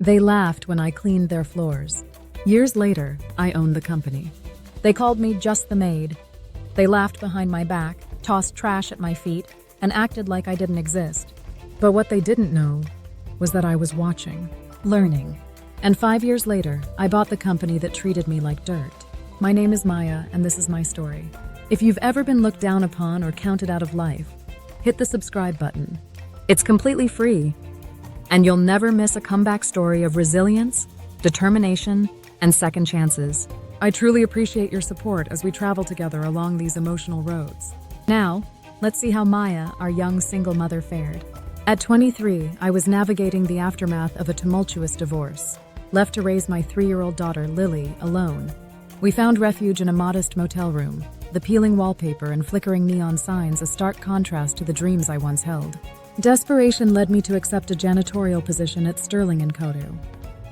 They laughed when I cleaned their floors. Years later, I owned the company. They called me just the maid. They laughed behind my back, tossed trash at my feet, and acted like I didn't exist. But what they didn't know was that I was watching, learning. And 5 years later, I bought the company that treated me like dirt. My name is Maya, and this is my story. If you've ever been looked down upon or counted out of life, hit the subscribe button. It's completely free, and you'll never miss a comeback story of resilience, determination, and second chances. I truly appreciate your support as we travel together along these emotional roads. Now, let's see how Maya, our young single mother, fared. At 23, I was navigating the aftermath of a tumultuous divorce, left to raise my 3-year-old daughter, Lily, alone. We found refuge in a modest motel room, the peeling wallpaper and flickering neon signs a stark contrast to the dreams I once held. Desperation led me to accept a janitorial position at Sterling & Co.,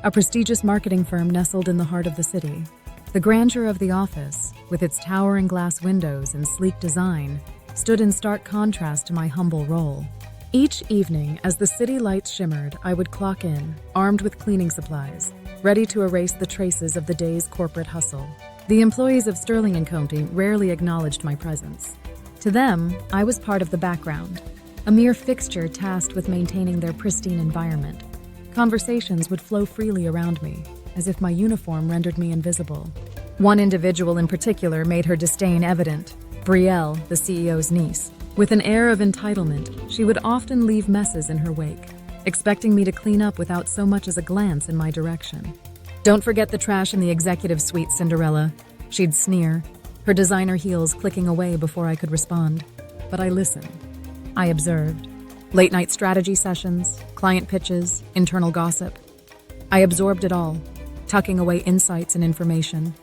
a prestigious marketing firm nestled in the heart of the city. The grandeur of the office, with its towering glass windows and sleek design, stood in stark contrast to my humble role. Each evening, as the city lights shimmered, I would clock in, armed with cleaning supplies, ready to erase the traces of the day's corporate hustle. The employees of Sterling & Co. rarely acknowledged my presence. To them, I was part of the background, a mere fixture tasked with maintaining their pristine environment. Conversations would flow freely around me, as if my uniform rendered me invisible. One individual in particular made her disdain evident, Brielle, the CEO's niece. With an air of entitlement, she would often leave messes in her wake, expecting me to clean up without so much as a glance in my direction. "Don't forget the trash in the executive suite, Cinderella," she'd sneer, her designer heels clicking away before I could respond. But I listened. I observed. Late-night strategy sessions, client pitches, internal gossip. I absorbed it all, tucking away insights and information,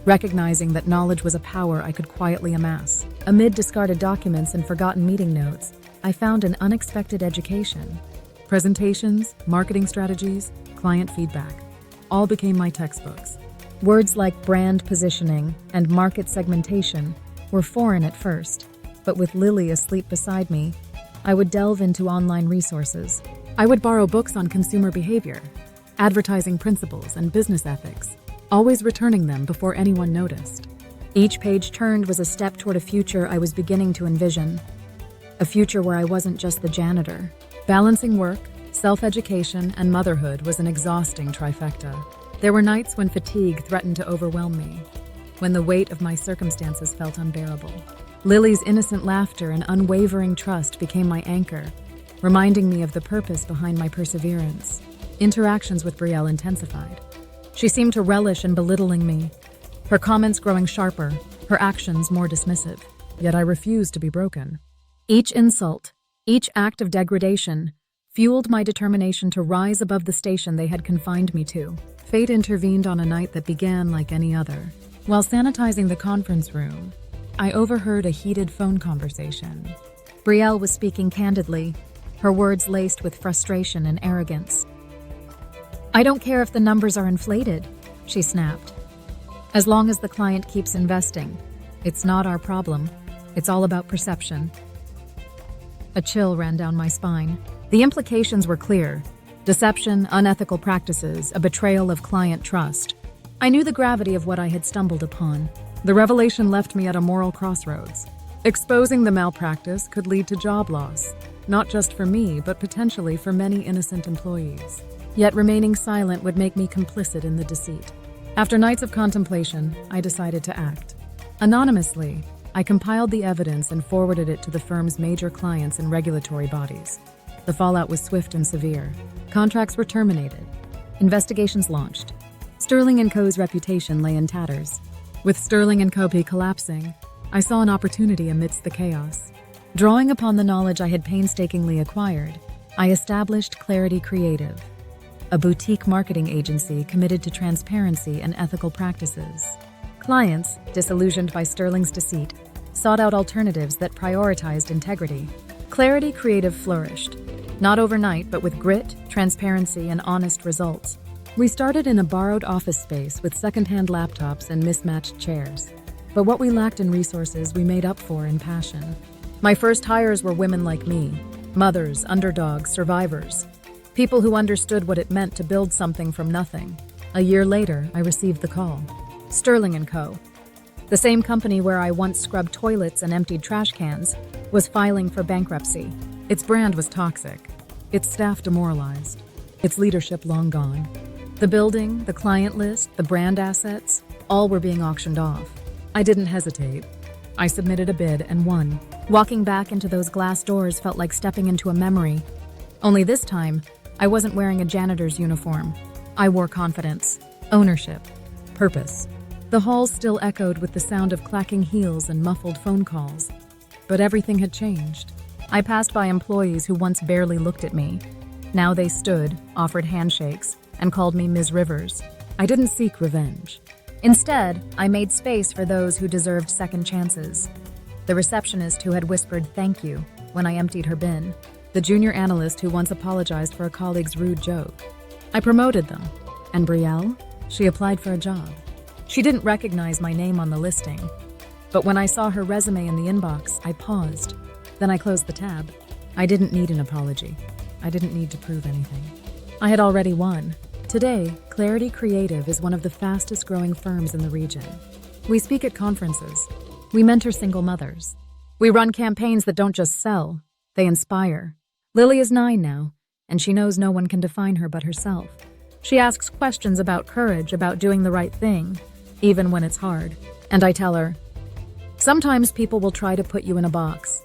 recognizing that knowledge was a power I could quietly amass. Amid discarded documents and forgotten meeting notes, I found an unexpected education. Presentations, marketing strategies, client feedback, all became my textbooks. Words like brand positioning and market segmentation were foreign at first, but with Lily asleep beside me, I would delve into online resources. I would borrow books on consumer behavior, advertising principles, and business ethics, always returning them before anyone noticed. Each page turned was a step toward a future I was beginning to envision. A future where I wasn't just the janitor. Balancing work, self-education, and motherhood was an exhausting trifecta. There were nights when fatigue threatened to overwhelm me, when the weight of my circumstances felt unbearable. Lily's innocent laughter and unwavering trust became my anchor, reminding me of the purpose behind my perseverance. Interactions with Brielle intensified. She seemed to relish in belittling me, her comments growing sharper, her actions more dismissive. Yet I refused to be broken. Each insult, each act of degradation, fueled my determination to rise above the station they had confined me to. Fate intervened on a night that began like any other. While sanitizing the conference room, I overheard a heated phone conversation. Brielle was speaking candidly, her words laced with frustration and arrogance. "I don't care if the numbers are inflated," she snapped. "As long as the client keeps investing. It's not our problem. It's all about perception." A chill ran down my spine. The implications were clear. Deception, unethical practices, a betrayal of client trust. I knew the gravity of what I had stumbled upon. The revelation left me at a moral crossroads. Exposing the malpractice could lead to job loss, not just for me, but potentially for many innocent employees. Yet remaining silent would make me complicit in the deceit. After nights of contemplation, I decided to act. Anonymously, I compiled the evidence and forwarded it to the firm's major clients and regulatory bodies. The fallout was swift and severe. Contracts were terminated. Investigations launched. Sterling & Co.'s reputation lay in tatters. With Sterling & Co. collapsing, I saw an opportunity amidst the chaos. Drawing upon the knowledge I had painstakingly acquired, I established Clarity Creative, a boutique marketing agency committed to transparency and ethical practices. Clients, disillusioned by Sterling's deceit, sought out alternatives that prioritized integrity. Clarity Creative flourished, not overnight, but with grit, transparency, and honest results. We started in a borrowed office space with secondhand laptops and mismatched chairs. But what we lacked in resources, we made up for in passion. My first hires were women like me, mothers, underdogs, survivors. People who understood what it meant to build something from nothing. A year later, I received the call. Sterling & Co., the same company where I once scrubbed toilets and emptied trash cans, was filing for bankruptcy. Its brand was toxic, its staff demoralized, its leadership long gone. The building, the client list, the brand assets, all were being auctioned off. I didn't hesitate. I submitted a bid and won. Walking back into those glass doors felt like stepping into a memory. Only this time, I wasn't wearing a janitor's uniform. I wore confidence, ownership, purpose. The halls still echoed with the sound of clacking heels and muffled phone calls. But everything had changed. I passed by employees who once barely looked at me. Now they stood, offered handshakes, and called me Ms. Rivers. I didn't seek revenge. Instead, I made space for those who deserved second chances. The receptionist who had whispered thank you when I emptied her bin. The junior analyst who once apologized for a colleague's rude joke. I promoted them. And Brielle? She applied for a job. She didn't recognize my name on the listing. But when I saw her resume in the inbox, I paused. Then I closed the tab. I didn't need an apology. I didn't need to prove anything. I had already won. Today, Clarity Creative is one of the fastest growing firms in the region. We speak at conferences. We mentor single mothers. We run campaigns that don't just sell, they inspire. Lily is 9 now, and she knows no one can define her but herself. She asks questions about courage, about doing the right thing, even when it's hard. And I tell her, sometimes people will try to put you in a box.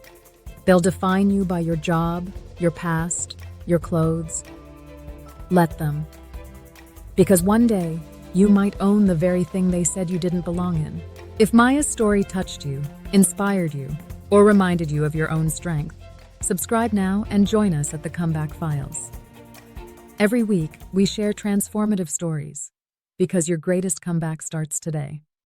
They'll define you by your job, your past, your clothes. Let them. Because one day, you might own the very thing they said you didn't belong in. If Maya's story touched you, inspired you, or reminded you of your own strength, subscribe now and join us at the Comeback Files. Every week, we share transformative stories, because your greatest comeback starts today.